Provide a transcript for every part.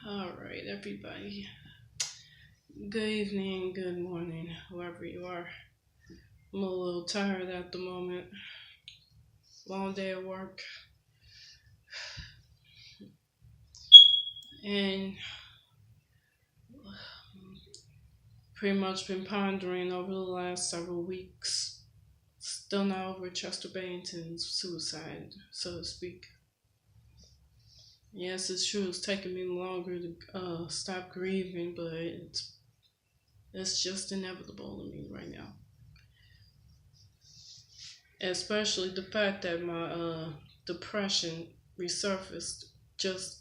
All right, everybody. Good evening, good morning, wherever you are. I'm a little tired at the moment. Long day at work. And pretty much been pondering over the last several weeks. Still not over Chester Bennington's suicide, so to speak. Yes, it's true. It's taken me longer to stop grieving, but it's just inevitable to me right now. Especially the fact that my depression resurfaced just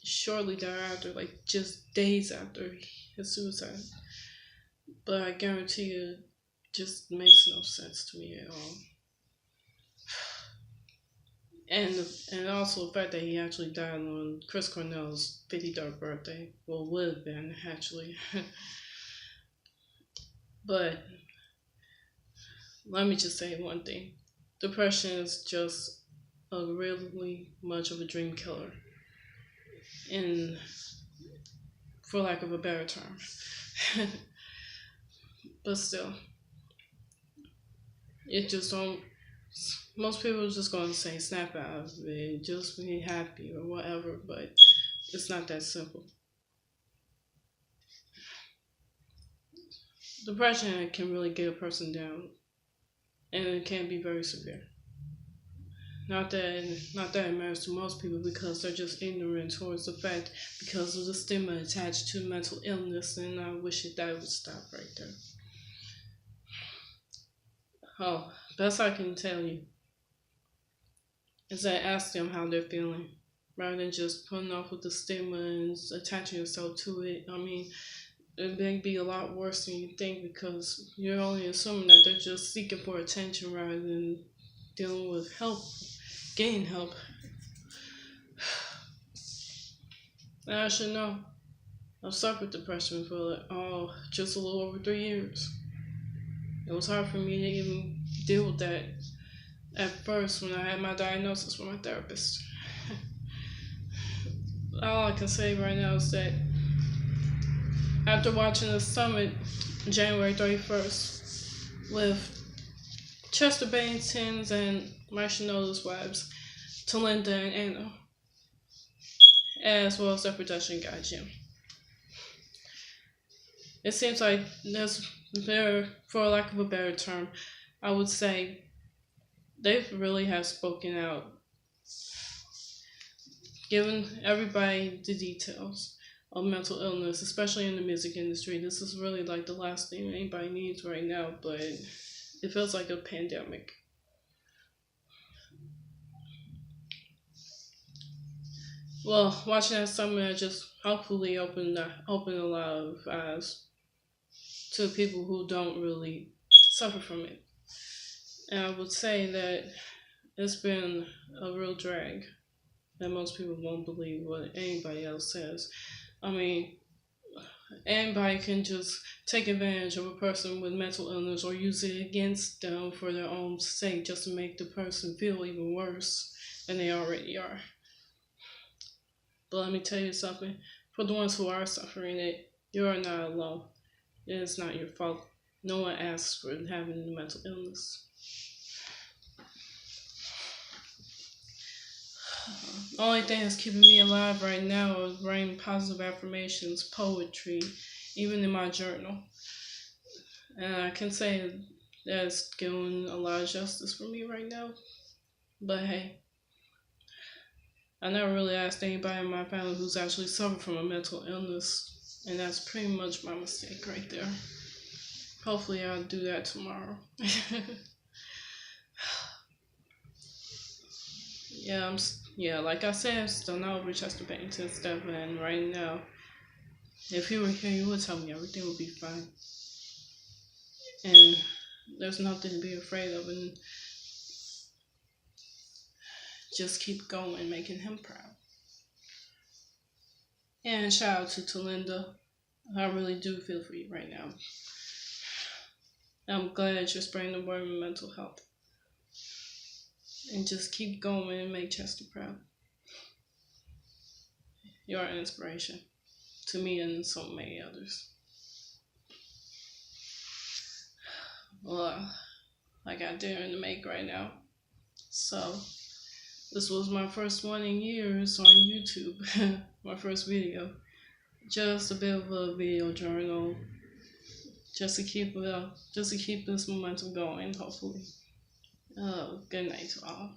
shortly thereafter, like just days after his suicide. But I guarantee you, it just makes no sense to me at all. And also the fact that he actually died on Chris Cornell's 53rd birthday. Well, would have been, actually. But let me just say one thing. Depression is just a really much of a dream killer. In, for lack of a better term. But still, it just don't. Most people are just gonna say snap out of it, just be happy or whatever, but it's not that simple. Depression can really get a person down, and it can be very severe. Not that it matters to most people because they're just ignorant towards the fact because of the stigma attached to mental illness, and I wish that would stop right there. Oh, best I can tell you is that ask them how they're feeling rather than just putting off with the stigma and attaching yourself to it. I mean, it may be a lot worse than you think because you're only assuming that they're just seeking for attention rather than dealing with help, getting help. And I should know. I've suffered depression for just a little over 3 years. It was hard for me to even deal with that at first when I had my diagnosis from my therapist. All I can say right now is that after watching the summit January 31st with Chester Bennington's and Marshall's wives, Talinda and Anna, as well as their production guy Jim, it seems like for lack of a better term, I would say they really have spoken out, given everybody the details of mental illness, especially in the music industry. This is really like the last thing anybody needs right now, but it feels like a pandemic. Well, watching that summit just hopefully opened a lot of eyes to people who don't really suffer from it. And I would say that it's been a real drag that most people won't believe what anybody else says. I mean, anybody can just take advantage of a person with mental illness or use it against them for their own sake just to make the person feel even worse than they already are. But let me tell you something. For the ones who are suffering it, you are not alone. It is not your fault. No one asks for having a mental illness. The only thing that's keeping me alive right now is writing positive affirmations, poetry, even in my journal. And I can say that's doing a lot of justice for me right now. But hey, I never really asked anybody in my family who's actually suffered from a mental illness, and that's pretty much my mistake right there. Hopefully I'll do that tomorrow. Yeah, like I said, I'm still not over Chester Bennington stuff, and right now, if you were here, you would tell me everything would be fine. And there's nothing to be afraid of, and just keep going, making him proud. And shout out to Talinda. I really do feel for you right now. I'm glad that you're spreading the word of mental health. And just keep going and make Chester proud. You're an inspiration. to me and so many others. Well, I got dinner to make right now. So this was my first one in years on YouTube. My first video. Just a bit of a video journal, just to keep this momentum going. Hopefully. Good night to all.